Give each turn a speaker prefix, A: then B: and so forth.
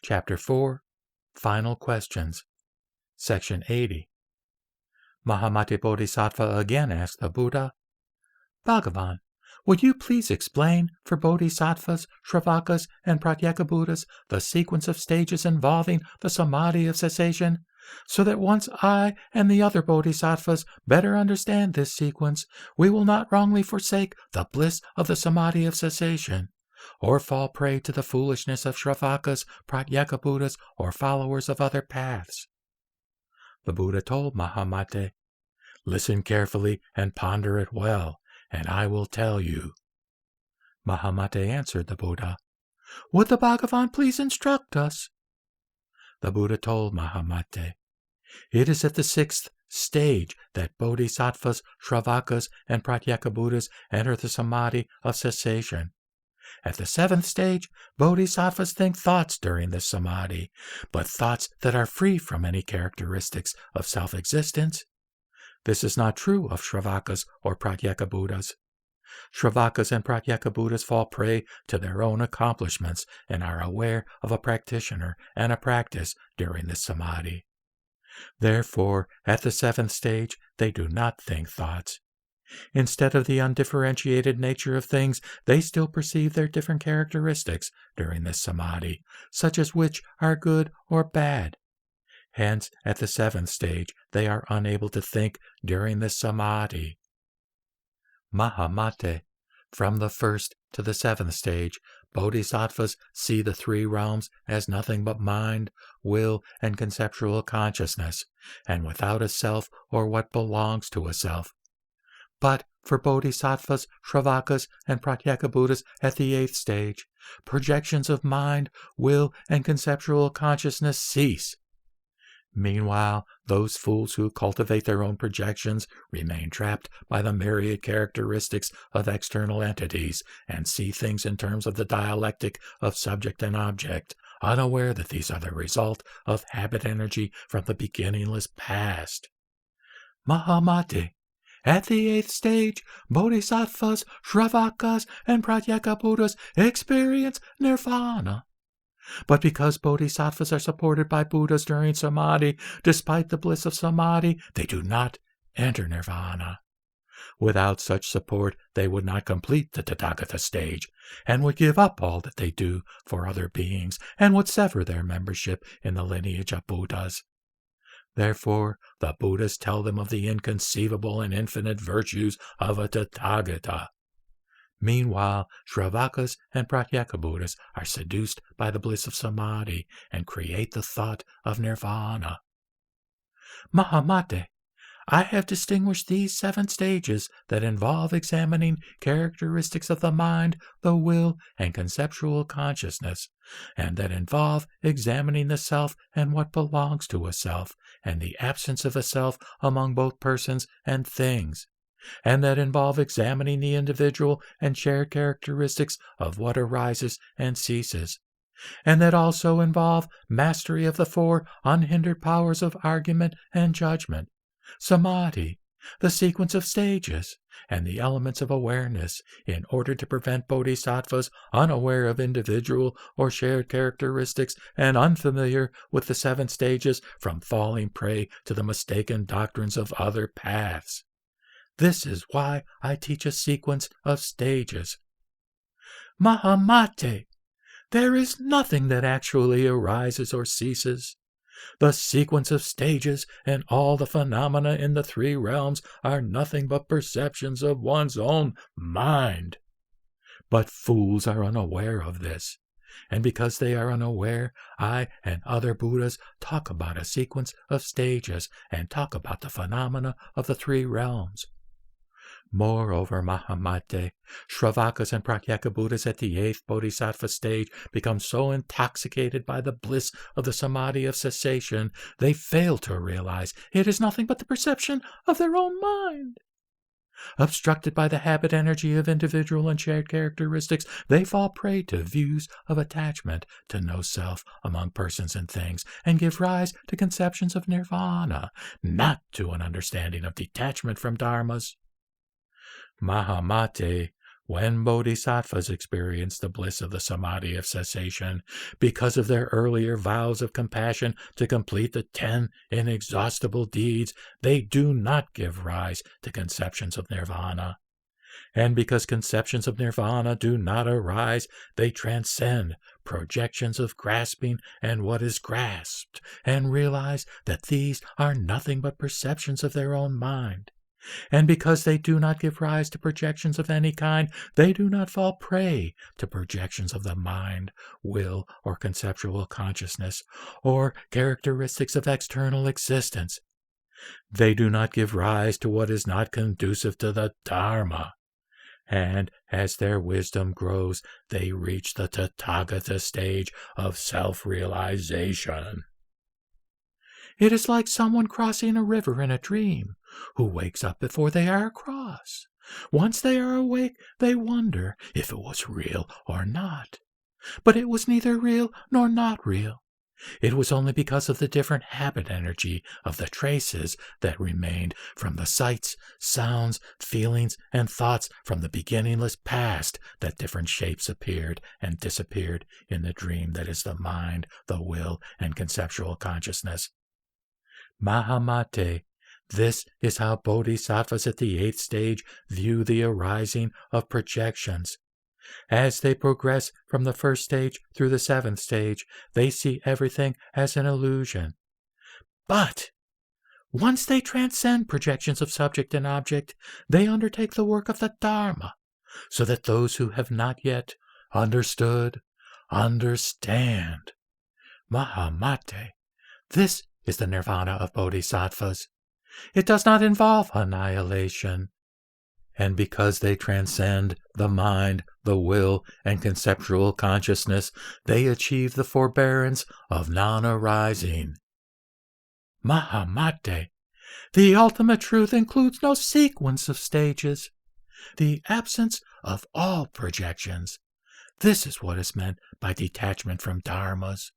A: Chapter 4, Final Questions, Section 80. Mahamati Bodhisattva again asked the Buddha, Bhagavan, would you please explain for Bodhisattvas, Shravakas, and Pratyekabuddhas the sequence of stages involving the Samadhi of cessation, so that once I and the other Bodhisattvas better understand this sequence, we will not wrongly forsake the bliss of the Samadhi of cessation, or fall prey to the foolishness of Shravakas, Pratyekabuddhas, or followers of other paths. The Buddha told Mahamate, Listen carefully and ponder it well, and I will tell you. Mahamate answered the Buddha, Would the Bhagavan please instruct us? The Buddha told Mahamate, It is at the 6th stage that Bodhisattvas, Shravakas, and Pratyekabuddhas enter the Samadhi of cessation. At the 7th stage, Bodhisattvas think thoughts during this Samadhi, but thoughts that are free from any characteristics of self-existence. This is not true of Shravakas or Pratyekabuddhas. Shravakas and Pratyekabuddhas fall prey to their own accomplishments and are aware of a practitioner and a practice during this Samadhi. Therefore, at the 7th stage, they do not think thoughts. Instead of the undifferentiated nature of things, they still perceive their different characteristics during this Samadhi, such as which are good or bad. Hence, at the 7th stage, they are unable to think during this Samadhi. Mahamate, from the 1st to the 7th stage, Bodhisattvas see the 3 realms as nothing but mind, will, and conceptual consciousness, and without a self or what belongs to a self. But for Bodhisattvas, Shravakas, and Pratyekabuddhas at the 8th stage, projections of mind, will, and conceptual consciousness cease. Meanwhile, those fools who cultivate their own projections remain trapped by the myriad characteristics of external entities and see things in terms of the dialectic of subject and object, unaware that these are the result of habit energy from the beginningless past. Mahamate, at the 8th stage, Bodhisattvas, Shravakas, and Pratyekabuddhas experience nirvana. But because Bodhisattvas are supported by Buddhas during Samadhi, despite the bliss of Samadhi, they do not enter nirvana. Without such support, they would not complete the Tathagata stage, and would give up all that they do for other beings, and would sever their membership in the lineage of Buddhas. Therefore, the Buddhas tell them of the inconceivable and infinite virtues of a Tathagata. Meanwhile, Shravakas and Pratyekabuddhas are seduced by the bliss of Samadhi and create the thought of nirvana. Mahamate, I have distinguished these 7 stages that involve examining characteristics of the mind, the will, and conceptual consciousness, and that involve examining the self and what belongs to a self, and the absence of a self among both persons and things, and that involve examining the individual and shared characteristics of what arises and ceases, and that also involve mastery of the 4 unhindered powers of argument and judgment, Samadhi, the sequence of stages, and the elements of awareness, in order to prevent Bodhisattvas unaware of individual or shared characteristics and unfamiliar with the 7 stages from falling prey to the mistaken doctrines of other paths. This is why I teach a sequence of stages. Mahamate, there is nothing that actually arises or ceases. The sequence of stages and all the phenomena in the 3 realms are nothing but perceptions of one's own mind. But fools are unaware of this, and because they are unaware, I and other Buddhas talk about a sequence of stages and talk about the phenomena of the 3 realms. Moreover, Mahamate, Shravakas and Pratyekabuddhas at the 8th Bodhisattva stage become so intoxicated by the bliss of the Samadhi of cessation, they fail to realize it is nothing but the perception of their own mind. Obstructed by the habit energy of individual and shared characteristics, they fall prey to views of attachment to no self among persons and things, and give rise to conceptions of nirvana, not to an understanding of detachment from dharmas. Mahamate, When bodhisattvas experience the bliss of the samadhi of cessation, because of their earlier vows of compassion to complete the 10 inexhaustible deeds, they do not give rise to conceptions of nirvana. And because conceptions of nirvana do not arise, they transcend projections of grasping and what is grasped, and realize that these are nothing but perceptions of their own mind. And because they do not give rise to projections of any kind, they do not fall prey to projections of the mind, will, or conceptual consciousness, or characteristics of external existence. They do not give rise to what is not conducive to the Dharma. And as their wisdom grows, they reach the Tathagata stage of self-realization. It is like someone crossing a river in a dream, who wakes up before they are across. Once they are awake, they wonder if it was real or not. But it was neither real nor not real. It was only because of the different habit energy of the traces that remained from the sights, sounds, feelings, and thoughts from the beginningless past that different shapes appeared and disappeared in the dream that is the mind, the will, and conceptual consciousness. Mahamate, this is how bodhisattvas at the 8th stage view the arising of projections. As they progress from the 1st stage through the 7th stage, they see everything as an illusion. But once they transcend projections of subject and object, they undertake the work of the Dharma, so that those who have not yet understood, understand. Mahamate, this is the nirvana of bodhisattvas. It does not involve annihilation. And because they transcend the mind, the will, and conceptual consciousness, they achieve the forbearance of non-arising. Mahamate, the ultimate truth includes no sequence of stages, the absence of all projections. This is what is meant by detachment from dharmas.